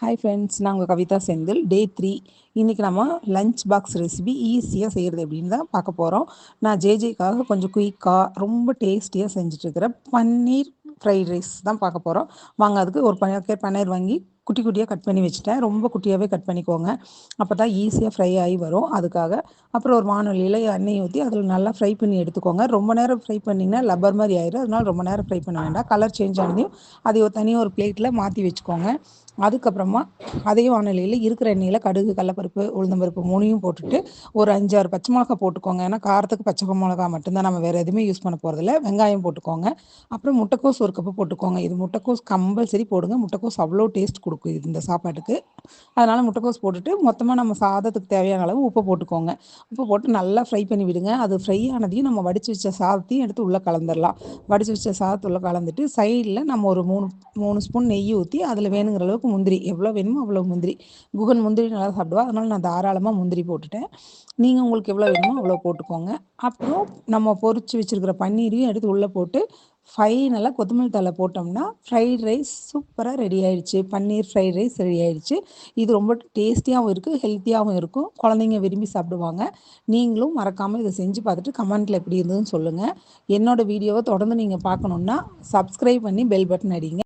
Hi friends, நான் உங்கள் கவிதா செந்தில். டே 3 இன்றைக்கி நம்ம லஞ்ச் பாக்ஸ் ரெசிபி ஈஸியாக செய்கிறது அப்படின்னு தான் பார்க்க போகிறோம். நான் ஜேஜேக்காக கொஞ்சம் குயிக்காக ரொம்ப டேஸ்டியாக செஞ்சுட்ருக்கிறேன் பன்னீர் ஃப்ரைட் ரைஸ் தான் பார்க்க போகிறோம். வாங்க, அதுக்கு ஒரு பன்னீர் வாங்கி குட்டி குட்டியாக கட் பண்ணி வச்சுட்டேன். ரொம்ப குட்டியாகவே கட் பண்ணிக்கோங்க, அப்போ தான் ஈஸியாக ஃப்ரை ஆகி வரும். அதுக்காக அப்புறம் ஒரு வானொலியில் எண்ணெய் ஊற்றி அதில் நல்லா ஃப்ரை பண்ணி எடுத்துக்கோங்க. ரொம்ப நேரம் ஃப்ரை பண்ணிங்கன்னா லப்பர் மாதிரி ஆயிடும். அதனால ரொம்ப நேரம் ஃப்ரை பண்ண வேண்டாம். கலர் சேஞ்ச் ஆனதையும் அதை தனியாக ஒரு பிளேட்டில் மாற்றி வச்சுக்கோங்க. அதுக்கப்புறமா அதே வானொலியில் இருக்கிற எண்ணெயில் கடுகு, கடலப்பருப்பு, உளுந்தம்பருப்பு 3யும் போட்டுட்டு ஒரு 5-6 பச்சை மிளகா போட்டுக்கோங்க. ஏன்னா காரத்துக்கு பச்சை மிளகா மட்டும்தான், நம்ம வேறு எதுவுமே யூஸ் பண்ண போகிறதில்ல. வெங்காயம் போட்டுக்கோங்க. அப்புறம் முட்டைக்கோஸ் ஒரு கப்பு போட்டுக்கோங்க. இது முட்டைக்கோஸ் கம்பல்சரி போடுங்க. முட்டைக்கோஸ் அவ்வளோ டேஸ்ட் கொடுக்கும் இந்த சாப்பாட்டுக்கு. அதனால் முட்டைக்கோஸ் போட்டுட்டு மொத்தமாக நம்ம சாதத்துக்கு தேவையான அளவு உப்பு போட்டுக்கோங்க. உப்பு போட்டு நல்லா ஃப்ரை பண்ணி விடுங்க. அது ஃப்ரை ஆனதையும் நம்ம வடித்து வச்ச சாதத்தையும் எடுத்து உள்ளே கலந்துடலாம். வடித்து வச்ச சாதத்தை உள்ளே கலந்துட்டு சைடில் நம்ம ஒரு 3 ஸ்பூன் நெய் ஊற்றி அதில் வேணுங்கிற அளவுக்கு முந்திரி, எவ்வளோ வேணுமோ அவ்வளோ முந்திரி. குகன் முந்திரி நல்லா சாப்பிடுவா, அதனால் நான் தாராளமாக முந்திரி போட்டுட்டேன். நீங்கள் உங்களுக்கு எவ்வளோ வேணுமோ அவ்வளோ போட்டுக்கோங்க. அப்புறம் நம்ம பொரிச்சு வச்சுருக்கிற பன்னீரையும் எடுத்து உள்ளே போட்டு ஃபைனலாக கொத்தமல்லி தழை போட்டோம்னா ஃப்ரைட் ரைஸ் சூப்பராக ரெடி ஆயிடுச்சு. பன்னீர் ஃப்ரைட் ரைஸ் ரெடி ஆயிடுச்சு. இது ரொம்ப டேஸ்டியாகவும் இருக்குது, ஹெல்த்தியாகவும் இருக்கும். குழந்தைங்க விரும்பி சாப்பிடுவாங்க. நீங்களும் மறக்காமல் இதை செஞ்சு பார்த்துட்டு கமெண்ட்டில் எப்படி இருந்ததுன்னு சொல்லுங்கள். என்னோடய வீடியோவை தொடர்ந்து நீங்கள் பார்க்கணுன்னா சப்ஸ்கிரைப் பண்ணி பெல் பட்டன் அடிங்க.